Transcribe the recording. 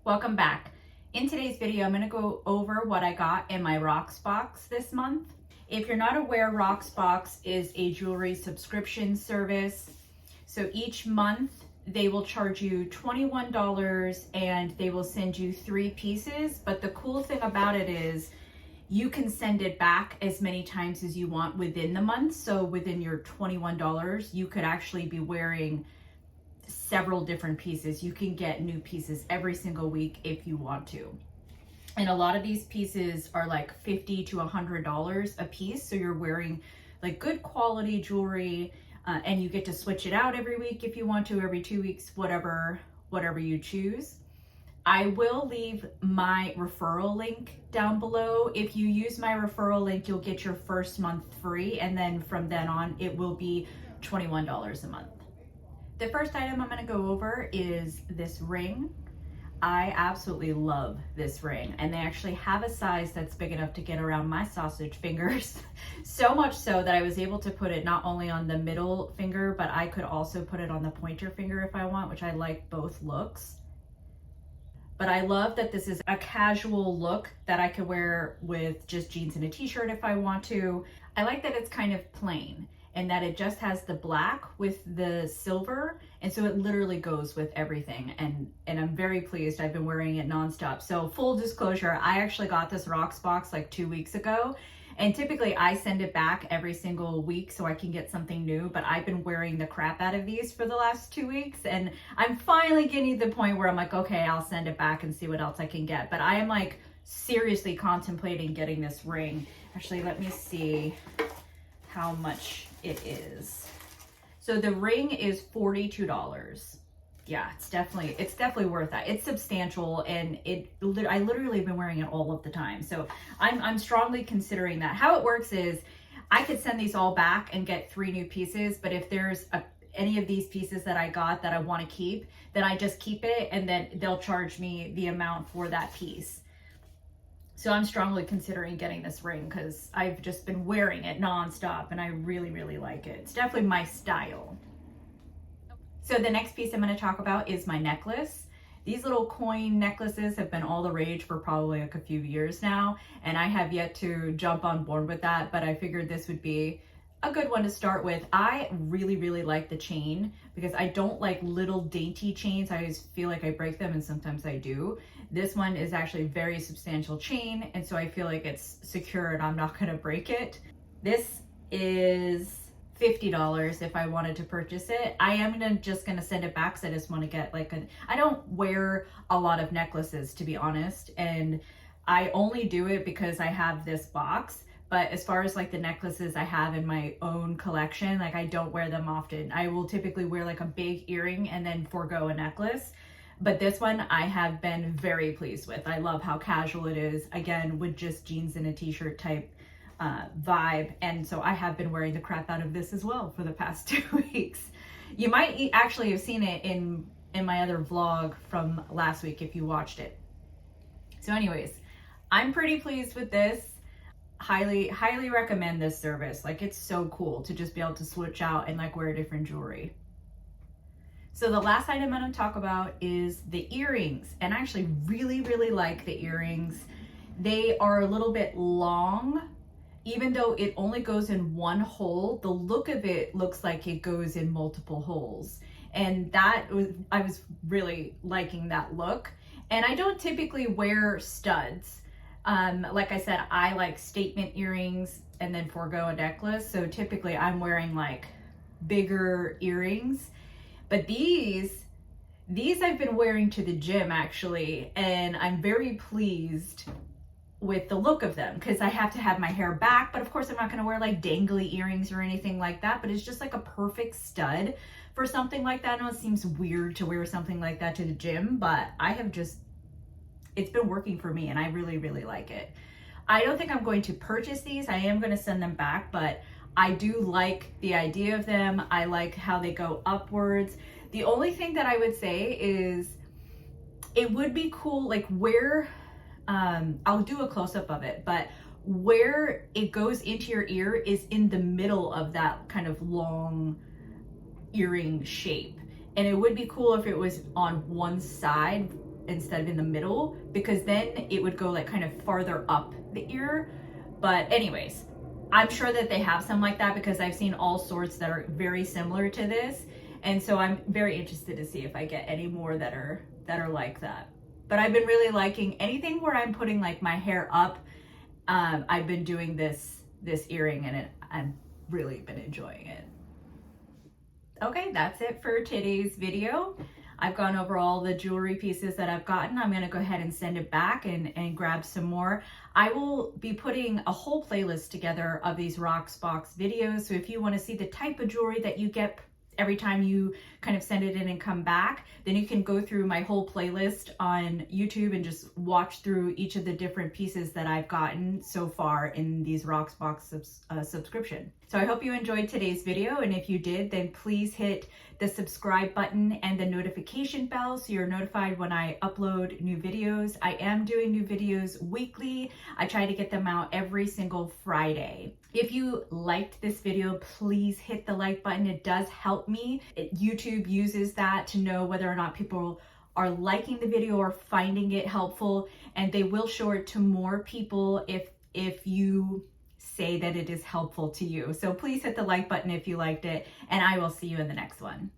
Welcome back. In today's video, I'm going to go over what I got in my ROCKSBOX this month. If you're not aware, ROCKSBOX is a jewelry subscription service. So each month they will charge you $21 and they will send you 3 pieces. But the cool thing about it is you can send it back as many times as you want within the month. So within your $21, you could actually be wearing several different pieces. You can get new pieces every single week if you want to. And a lot of these pieces are like $50 to $100 a piece. So you're wearing like good quality jewelry and you get to switch it out every week if you want to, every 2 weeks, whatever you choose. I will leave my referral link down below. If you use my referral link, you'll get your first month free. And then from then on, it will be $21 a month. The first item I'm going to go over is this ring. I absolutely love this ring, and they actually have a size that's big enough to get around my sausage fingers. So much so that I was able to put it not only on the middle finger, but I could also put it on the pointer finger if I want, which I like both looks. But I love that this is a casual look that I could wear with just jeans and a t-shirt if I want to. I like that it's kind of plain, and that it just has the black with the silver, and so it literally goes with everything, and I'm very pleased. I've been wearing it nonstop. So full disclosure, I actually got this ROCKSBOX like 2 weeks ago, and typically I send it back every single week so I can get something new, but I've been wearing the crap out of these for the last 2 weeks, and I'm finally getting to the point where I'm like, okay, I'll send it back and see what else I can get. But I am like seriously contemplating getting this ring. Actually, let me see how much it is. So the ring is $42. Yeah, it's definitely worth that. It's substantial, and I literally have been wearing it all of the time. So I'm strongly considering that. How it works is I could send these all back and get 3 new pieces, but if there's any of these pieces that I got that I want to keep, then I just keep it, and then they'll charge me the amount for that piece. So I'm strongly considering getting this ring because I've just been wearing it nonstop and I really, really like it. It's definitely my style. So the next piece I'm going to talk about is my necklace. These little coin necklaces have been all the rage for probably like a few years now, and I have yet to jump on board with that, but I figured this would be a good one to start with. I really, really like the chain because I don't like little dainty chains. I always feel like I break them, and sometimes I do. This one is actually a very substantial chain, and so I feel like it's secure and I'm not gonna break it. This is $50 if I wanted to purchase it. I am just gonna send it back because I just want to get like I don't wear a lot of necklaces, to be honest, and I only do it because I have this box. But as far as like the necklaces I have in my own collection, like I don't wear them often. I will typically wear like a big earring and then forego a necklace. But this one I have been very pleased with. I love how casual it is, again, with just jeans and a t-shirt type vibe. And so I have been wearing the crap out of this as well for the past 2 weeks. You might actually have seen it in my other vlog from last week if you watched it. So anyways, I'm pretty pleased with this. Highly recommend this service. Like, it's so cool to just be able to switch out and like wear different jewelry. So the last item I'm going to talk about is the earrings, and I actually really, really like the earrings. They are a little bit long. Even though it only goes in one hole, the look of it looks like it goes in multiple holes, and I was really liking that look. And I don't typically wear studs. Like I said, I like statement earrings and then forego a necklace. So typically I'm wearing like bigger earrings, but these I've been wearing to the gym actually, and I'm very pleased with the look of them because I have to have my hair back, but of course I'm not going to wear like dangly earrings or anything like that, but it's just like a perfect stud for something like that. I know it seems weird to wear something like that to the gym, but it's been working for me and I really, really like it. I don't think I'm going to purchase these. I am going to send them back, but I do like the idea of them. I like how they go upwards. The only thing that I would say is it would be cool, like where, I'll do a close-up of it, but where it goes into your ear is in the middle of that kind of long earring shape. And it would be cool if it was on one side instead of in the middle, because then it would go like kind of farther up the ear. But anyways, I'm sure that they have some like that because I've seen all sorts that are very similar to this. And so I'm very interested to see if I get any more that are like that. But I've been really liking anything where I'm putting like my hair up. I've been doing this earring, and I've really been enjoying it. Okay, that's it for today's video. I've gone over all the jewelry pieces that I've gotten. I'm gonna go ahead and send it back and grab some more. I will be putting a whole playlist together of these ROCKSBOX videos. So if you wanna see the type of jewelry that you get every time you kind of send it in and come back, then you can go through my whole playlist on YouTube and just watch through each of the different pieces that I've gotten so far in these ROCKSBOX subscription. So I hope you enjoyed today's video, and if you did, then please hit the subscribe button and the notification bell so you're notified when I upload new videos. I am doing new videos weekly. I try to get them out every single Friday. If you liked this video, please hit the like button. It does help me. YouTube uses that to know whether or not people are liking the video or finding it helpful, and they will show it to more people if you say that it is helpful to you. So please hit the like button if you liked it, and I will see you in the next one.